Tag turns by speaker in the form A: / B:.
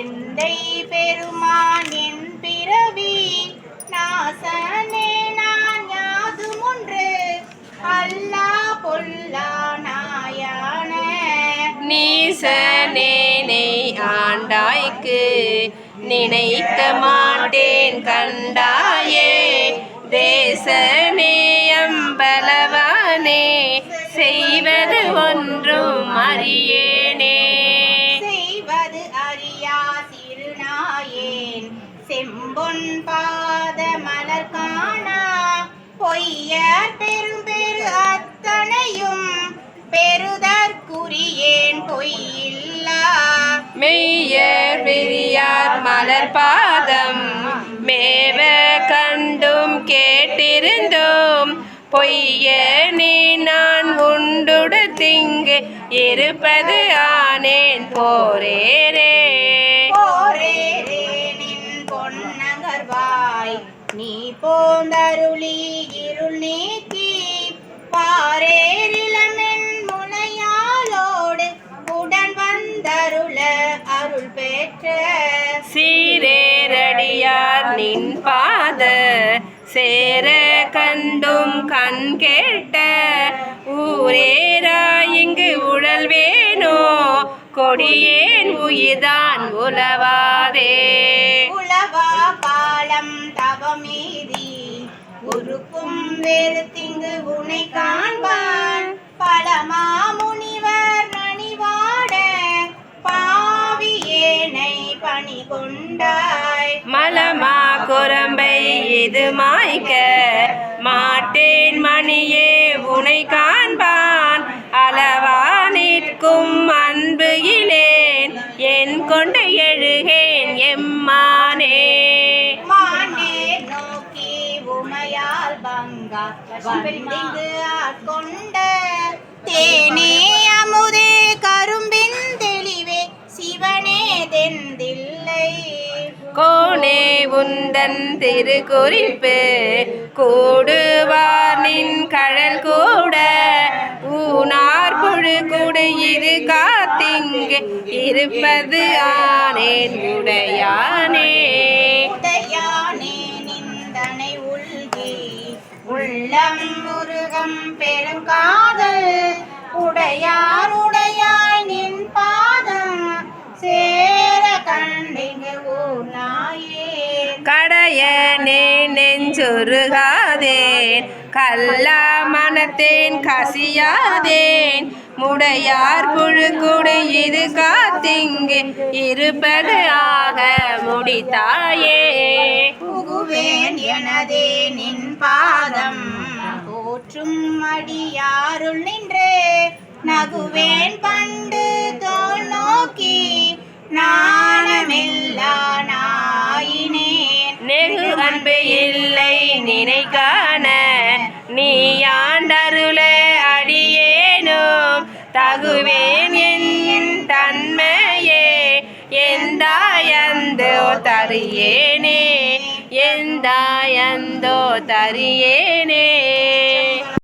A: எந்தை பெருமான் என் பிறவி நாசனே நான் யாதுமொன்று அல்லா பொல்லா நாயான
B: நீசனே நெய் ஆண்டாய்க்கு நினைக்க மாட்டேன் கண்டாயே தேசனே அம்பலவானே செய்வது ஒன்றும் அறியேனே
A: செய்வது அறியா சிறுநாயேன் செம்பொன் பாத மலர் காணா பொய்யர் பெரும் பெரு அத்தனையும் பெறுதற்குரியேன் பொய்யில்லா
B: மெய்யர் பெரியார் மலர் பாதம் மேவ கண்டும் கேட்டிருந்தோம் பொய்யனே நான் உண்டுடுத்திங்கு இருப்பது ஆனேன் போரேரே
A: போரேரே நின் பொன்னகர்வாய் நீ போந்தருளி இருள் நீக்கி பாரேரிலமென் முனையாலோடு உடன் வந்தருள அருள் பெற்ற
B: சீரேரடியார் நின் பாத சேர கண்டும் கண் கேட்ட ஊரேரா இங்கு உழல்வேனோ கொடியேன் உயிர்தான் உலவாதே
A: உலவா காலம் தவமீதி உருக்கும் வெறுத்திங்கு உனை காண்பான் பலமா முனிவர் நனிவாட பாவியேனை பணி கொண்டாய்
B: மலமா குரம்பை இது மாய்க்க மாட்டேன் மணியே உனை காண்பான் அளவா நிற்கும் அன்பு இலேன் என் கொண்டு எழுகேன் எம்மானே
A: மானே நோக்கி உமையால் பங்கா வந்திங்கு ஆட்கொண்ட தேனே அமுதே கரும்பின் தெளிவே சிவனே தெந்தில்லை
B: கோனே உந்தன் திருக்குறிப்பு கூடுவார் நின் கழல் கூட ஊனார் புழு கூடு இது காத்திங்கு இருப்பது ஆனேன் உடையானே
A: உடையானே நிந்தனை உள்கி உள்ளம் முருகம் பெரும் காதல் உடையார் உடையாய் நின் பாதம் சேர கண்டிங்கு ஊனாயே
B: கடையனே நெஞ்சொருகாதேன் கல்லா மனத்தேன் கசியாதேன் முடையார் புழுக்குடு இது காத்திங்கு இருப்பது ஆக முடித்தாயே
A: புகுவேன் எனதே நின் பாதம் போற்றும் அடியாருள் நின்று நகுவேன் பண்டு தோல் நோக்கி நாணமில்லா நாயினேன்
B: நெகு அன்பு இல்லை நினைக்கான நீ ஆண்டருள அடியேனும் தகுவேன் என் தன்மையே எந்தாயந்தோ தரியேனே எந்தாயந்தோ தரியேனே